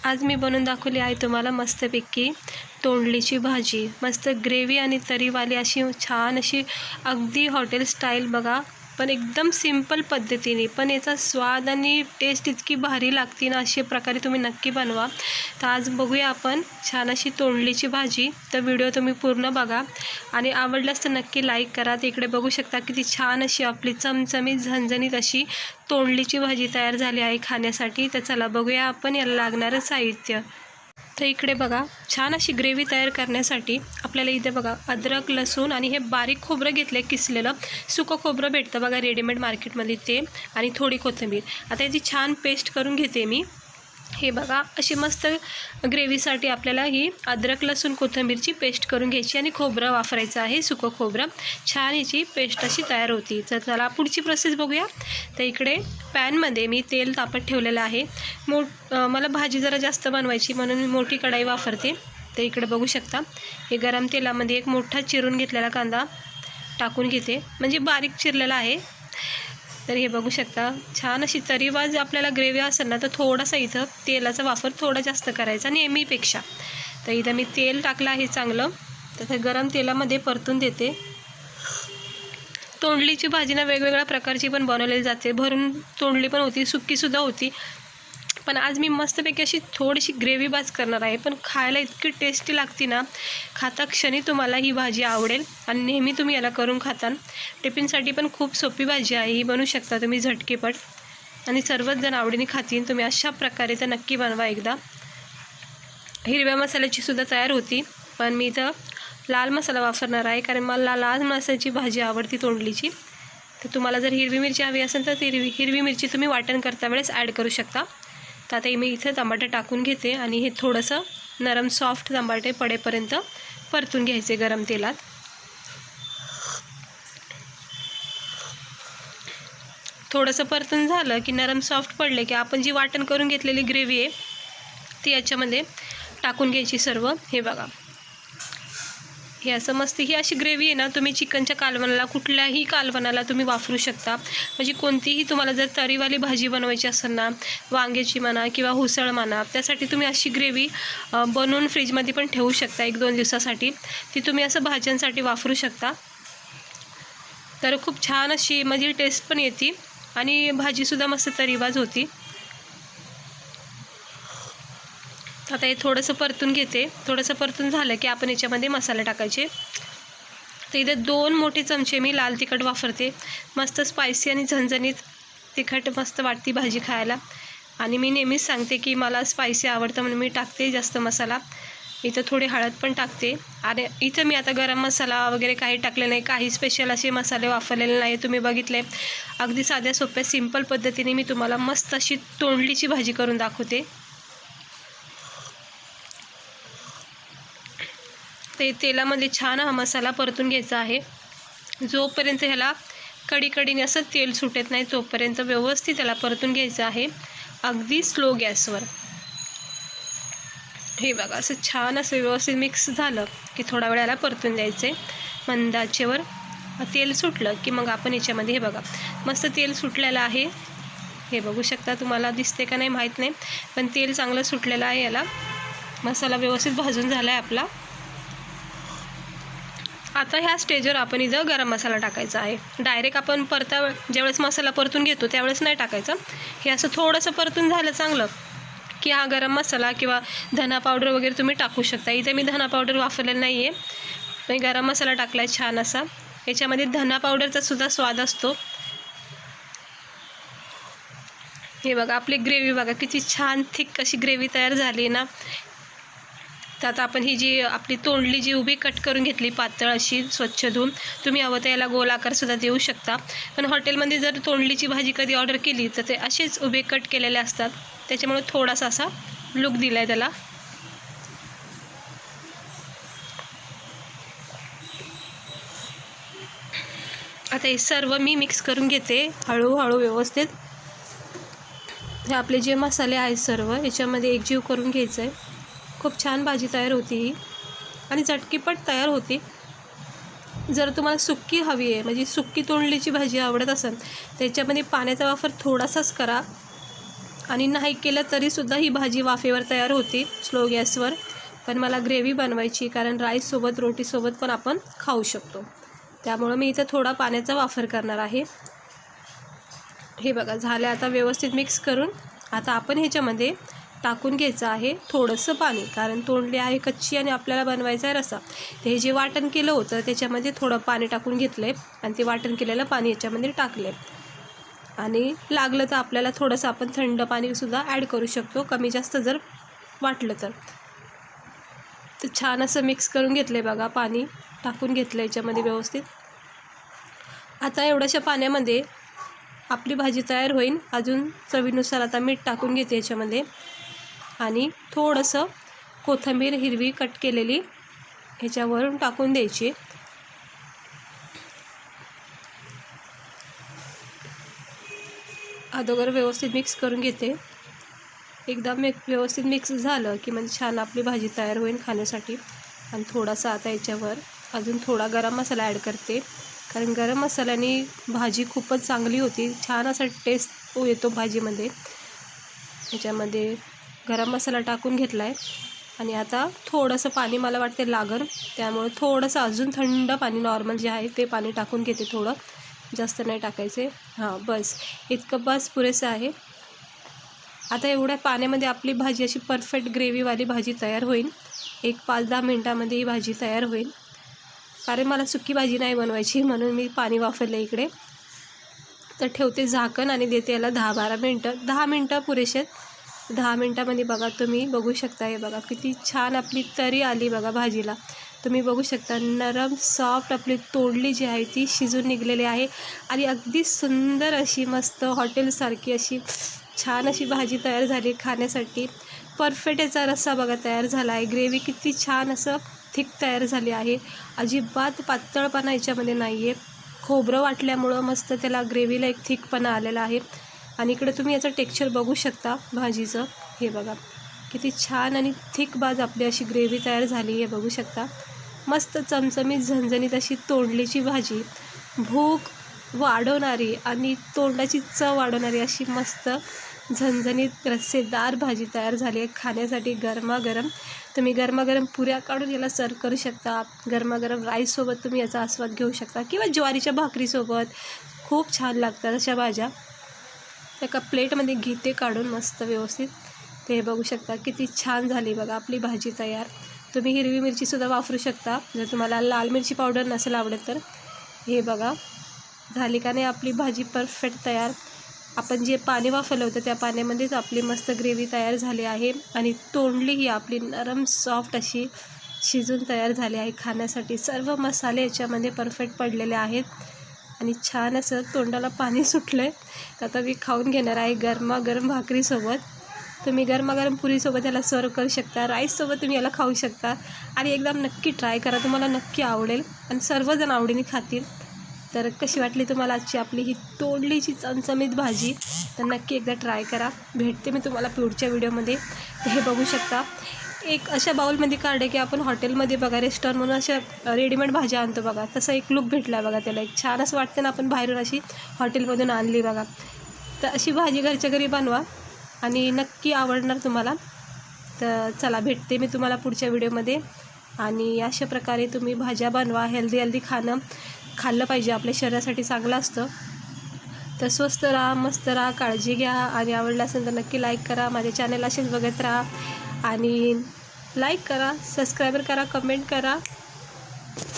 आज मी बनवून दाखवली आहे तुम्हाला मस्तपैकी तोंडलीची भाजी। मस्त ग्रेव्ही आणि तरीवाली अशी छान अशी अगदी हॉटेल स्टाईल बघा, पण एकदम सिंपल पद्धतीने, पण याचा स्वाद आणि टेस्ट इतकी भारी लागते ना, अशा प्रकारे तुम्ही नक्की बनवा। तर आज बघूया आपण छान अशी तोंडलीची भाजी। तर व्हिडिओ तुम्ही पूर्ण बघा आणि आवडल्यास तर नक्की लाईक करा। तर इकडे बघू शकता किती छान अशी आपली चमचमीत झणझणीत अशी तोंडलीची भाजी तयार झाली आहे खाण्यासाठी। तर चला बघूया आपण याला लागणारं साहित्य। तर इकडे बघा छान अशी ग्रेव्ही तयार करण्यासाठी आपल्याला इथे बघा अद्रक, लसूण आणि हे बारीक खोबरं घेतलं, किसलेलं सुकं खोबरं भेटतं बघा रेडीमेड मार्केटमध्ये ते, आणि थोडी कोथिंबीर। आता याची छान पेस्ट करून घेते मी। हे बघा अशी मस्त ग्रेव्हीसाठी आपल्याला ही अद्रक, लसूण, कोथिंबीरची पेस्ट करून घ्यायची आणि खोबरं वापरायचं आहे, सुकं खोबरं। छान याची पेस्ट अशी तयार होती। तर चला पुढची प्रोसेस बघूया। तर इकडे पॅनमध्ये मी तेल तापत ठेवलेलं आहे। मला भाजी जरा जास्त बनवायची म्हणून मी मोठी कढाई वापरते। तर इकडे बघू शकता हे गरम तेलामध्ये एक मोठा चिरून घेतलेला कांदा टाकून घेते, म्हणजे बारीक चिरलेला आहे। तर हे बघू शकता छान अशी तरीवाज आपल्याला ग्रेव्ही असेल ना, तर थोडासा इथं तेलाचा वापर थोडा जास्त करायचा नेहमीपेक्षा। तर इथं मी तेल टाकलं आहे चांगलं, तर गरम तेलामध्ये परतून देते। तोंडलीची भाजी ना वेगवेगळ्या प्रकारची पण बनवलेली जाते, भरून तोंडली पण होती, सुक्कीसुद्धा होती, पण आज मी मस्तपैकी अशी थोडीशी ग्रेव्ही भाज करणार आहे। पण खायला इतकी टेस्टी लागते ना, खाता क्षणी तुम्हाला ही भाजी आवडेल आणि नेहमी तुम्ही याला करून खाता। टिफिनसाठी पण खूप सोपी भाजी आहे ही, बनवू शकता तुम्ही झटकीपट आणि सर्वच जण आवडीने खातील। तुम्ही अशा प्रकारे तर नक्की बनवा एकदा। हिरव्या मसाल्याची सुद्धा तयार होती, पण मी इथं लाल मसाला वापरणार आहे, कारण मला लाल मसाल्याची भाजी आवडती तोंडलीची। तर तुम्हाला जर हिरवी मिरची हवी असेल तर हिरवी मिरची तुम्ही वाटण करता वेळेस ॲड करू शकता। तर आता मी इथे टमाटे टाकून घेते आणि हे थोडंसं नरम सॉफ्ट टमाटे पडेपर्यंत परतून घ्यायचे गरम तेलात। थोडंसं परतून झालं की नरम सॉफ्ट पडले की आपण जी वाटण करून घेतलेली ग्रेव्ही आहे ती याच्यामध्ये टाकून घ्यायची सर्व। हे बघा हे असं मस्त ही अशी ग्रेव्ही आहे ना, तुम्ही चिकनच्या कालवणाला, कुठल्याही कालवणाला तुम्ही वापरू शकता। म्हणजे कोणतीही तुम्हाला जर तरीवाली भाजी बनवायची असेल ना, वांग्याची म्हणा किंवा उसळ म्हणा, त्यासाठी तुम्ही अशी ग्रेव्ही बनवून फ्रीजमध्ये पण ठेवू शकता 1-2 दिवसासाठी। ती तुम्ही असं भाज्यांसाठी वापरू शकता। तर खूप छान अशी म्हणजे टेस्ट पण येते आणि भाजीसुद्धा मस्त तरीवाज होती। आता हे थोडंसं परतून घेते। थोडंसं परतून झालं की आपण याच्यामध्ये मसाले टाकायचे। तर इथे 2 मोठे चमचे मी लाल तिखट वापरते, मस्त स्पायसी आणि झणझणीत तिखट मस्त वाटते भाजी खायला। आणि मी नेहमीच सांगते की मला स्पायसी आवडतं म्हणून मी टाकते जास्त मसाला। इथं थोडी हळद पण टाकते आणि इथं मी आता गरम मसाला वगैरे काही टाकले नाही, काही स्पेशल असे मसाले वापरलेले नाही। तुम्ही बघितले अगदी साध्या सोप्या सिंपल पद्धतीने मी तुम्हाला मस्त अशी तोंडलीची भाजी करून दाखवते। ते तेलामध्ये छान हा मसाला परतून घ्यायचा आहे, जोपर्यंत ह्याला कडीकडीने असं तेल सुटत नाही तोपर्यंत व्यवस्थित त्याला परतून घ्यायचं आहे, अगदी स्लो गॅसवर। हे बघा असं छान असं व्यवस्थित मिक्स झालं की थोडा वेळाला परतून द्यायचे मंद आचेवर। तेल सुटलं की मग आपण याच्यामध्ये हे बघा मस्त तेल सुटलेलं आहे, हे बघू शकता, तुम्हाला दिसते का नाही माहीत नाही, पण तेल चांगलं सुटलेलं आहे याला। मसाला व्यवस्थित भाजून झाला आहे आपला। आता ह्या स्टेजवर आपण इथं गरम मसाला टाकायचा आहे। डायरेक्ट आपण ज्यावेळेस मसाला परतून घेतो त्यावेळेस नाही टाकायचं, हे असं थोडंसं परतून झालं चांगलं की हा गरम मसाला किंवा धना पावडर वगैरे तुम्ही टाकू शकता। इथे मी धना पावडर वापरलेलं नाही आहे, मी गरम मसाला टाकला आहे छान असा। याच्यामध्ये धना पावडरचा सुद्धा स्वाद असतो। हे बघा आपली ग्रेव्ही बघा किती छान थिक अशी ग्रेव्ही तयार झाली ना। तर आता आपण ही जी आपली तोंडली जी उभी कट करून घेतली पातळ अशी स्वच्छ धुवून, तुम्ही हवं तर याला गोलाकारसुद्धा देऊ शकता। पण हॉटेलमध्ये जर तोंडलीची भाजी कधी ऑर्डर केली तर ते असेच उभे कट केलेले असतात, त्याच्यामुळे थोडासा असा लुक दिला आहे त्याला। आता हे सर्व मी मिक्स करून घेते हळूहळू व्यवस्थित। हे आपले जे मसाले आहेत सर्व याच्यामध्ये एकजीव करून घ्यायचं आहे। खूप छान भाजी तयार होती ही आणि झटकीपट तयार होती। जर तुम्हाला सुक्की हवी आहे, म्हणजे सुक्की तोंडलीची भाजी आवडत असेल, त्याच्यामध्ये पाण्याचा वापर थोडासाच करा, आणि नाही केलं तरीसुद्धा ही भाजी वाफेवर तयार होते स्लो गॅसवर. पण मला ग्रेव्ही बनवायची, कारण राईससोबत रोटीसोबत पण आपण खाऊ शकतो. त्यामुळं मी इथं थोडा पाण्याचा वापर करणार आहे. हे बघा झालं. आता व्यवस्थित मिक्स करून आता आपण ह्याच्यामध्ये टाकून घ्यायचं आहे थोडंसं पाणी, कारण तोंडली आहे कच्ची आणि आपल्याला बनवायचा आहे रस्सा. हे जे वाटण केलं होतं त्याच्यामध्ये थोडं पाणी टाकून घेतलं आहे आणि ते वाटण केलेलं पाणी याच्यामध्ये टाकले. आणि लागलं तर आपल्याला थोडंसं आपण थंड पाणीसुद्धा ॲड करू शकतो, कमी जास्त जर वाटलं तर. छान असं मिक्स करून घेतलं आहे बघा. पाणी टाकून घेतलं याच्यामध्ये व्यवस्थित. आता एवढ्याशा पाण्यामध्ये आपली भाजी तयार होईल. अजून चवीनुसार आता मीठ टाकून घेते याच्यामध्ये आणि थोडंसं कोथिंबीर हिरवी कट केलेली ह्याच्यावरून टाकून द्यायची. अगोदर व्यवस्थित मिक्स करून घेते. एकदा व्यवस्थित मिक्स झालं की म्हणजे छान आपली भाजी तयार होईल खाण्यासाठी. आणि थोडासा आता याच्यावर अजून थोडा गरम मसाला ॲड करते, कारण गरम मसाल्याने भाजी खूपच चांगली होती, छान असा टेस्ट येतो भाजीमध्ये. ह्याच्यामध्ये गरम मसाला टाकून घेतला आहे आणि आता थोडंसं पाणी मला वाटते लागेल, त्यामुळे थोडंसं अजून थंड पाणी नॉर्मल जे आहे ते पाणी टाकून घेते. थोडं जास्त नाही टाकायचे. हां बस इतकं बस पुरेसं आहे. आता एवढ्या पाण्यामध्ये आपली भाजी अशी परफेक्ट ग्रेव्हीवाली भाजी तयार होईल. एक 5-10 मिनटामध्ये ही भाजी तयार होईल, कारण मला सुकी भाजी नाही बनवायची म्हणून मी पाणी वापरलं इकडे. तर ठेवते झाकण आणि देते याला 10-12 मिनटं. 10 मिनटं पुरेसे आहेत. 10 मिनटामध्ये बघा तुम्ही बघू शकता. हे बघा किती छान आपली तरी आली बघा भाजीला. तुम्ही बघू शकता नरम सॉफ्ट आपली तोंडली जी आहे ती शिजून निघलेली आहे आणि अगदी सुंदर अशी मस्त हॉटेलसारखी अशी छान अशी भाजी तयार झाली खाण्यासाठी. परफेक्ट याचा रस्सा बघा तयार झाला आहे. ग्रेव्ही किती छान असं थिक तयार झाली आहे. अजिबात पातळपणा याच्यामध्ये नाही आहे. खोबरं वाटल्यामुळं मस्त त्याला ग्रेव्हीला एक थिकपणा आलेला आहे. आणि इकडे तुम्ही याचं टेक्स्चर बघू शकता भाजीचं. हे बघा किती छान आणि थिक भाज आपली अशी ग्रेव्ही तयार झाली आहे बघू शकता. मस्त चमचमीत झणझणीत अशी तोंडलीची भाजी, भूक वाढवणारी आणि तोंडाची चव वाढवणारी अशी मस्त झणझणीत रस्सेदार भाजी तयार झाली आहे खाण्यासाठी गरमागरम. तुम्ही गरमागरम पुऱ्या काढून याला सर्व करू शकता. गरमागरम राईससोबत तुम्ही याचा आस्वाद घेऊ शकता किंवा ज्वारीच्या भाकरीसोबत खूप छान लागतात अशा भाज्या. एका प्लेटमध्ये घेते काढून मस्त व्यवस्थित. ते बघू शकता किती छान झाली बघा आपली भाजी तयार. तुम्ही हिरवी मिरचीसुद्धा वापरू शकता जर तुम्हाला लाल मिरची पावडर नसेल आवडत तर. हे बघा झाली का नाही आपली भाजी परफेक्ट तयार. आपण जे पाणी वापरलं होतं त्या पाण्यामध्येच आपली मस्त ग्रेव्ही तयार झाली आहे आणि तोंडली ही आपली नरम सॉफ्ट अशी शिजून तयार झाली आहे खाण्यासाठी. सर्व मसाले याच्यामध्ये परफेक्ट पडलेले आहेत आणि छान असं तोंडाला पाणी सुटलं आहे. तर आता मी खाऊन घेणार आहे गरमागरम भाकरीसोबत. तुम्ही गरमागरम पुरीसोबत याला सर्व करू शकता. राईससोबत तुम्ही याला खाऊ शकता आणि एकदम नक्की ट्राय करा, तुम्हाला नक्की आवडेल आणि सर्वजण आवडीने खातील. तर कशी वाटली तुम्हाला आजची आपली ही तोंडलीची चमचमीत भाजी, तर नक्की एकदा ट्राय करा. भेटते मी तुम्हाला पुढच्या व्हिडिओमध्ये. तर हे बघू शकता एक अशा बाउलमध्ये काढे की आपण हॉटेलमध्ये बघा रेस्टॉरंट म्हणून अशा रेडीमेड भाज्या आणतो बघा, तसा एक लुक भेटला बघा त्याला. एक छान असं वाटतं ना आपण बाहेरून अशी हॉटेलमधून आणली बघा. तर अशी भाजी घरच्या घरी बनवा आणि नक्की आवडणार तुम्हाला. तर चला भेटते मी तुम्हाला पुढच्या व्हिडिओमध्ये. आणि अशा प्रकारे तुम्ही भाज्या बनवा. हेल्दी खाल्लं पाहिजे, आपल्या शरीरासाठी चांगलं असतं. तर स्वस्त राहा, मस्त राहा, काळजी घ्या आणि आवडलं असेल तर नक्की लाईक करा. माझ्या चॅनल असेच बघत राहा आणि लाईक करा, सबस्क्राईबर करा, कमेंट करा.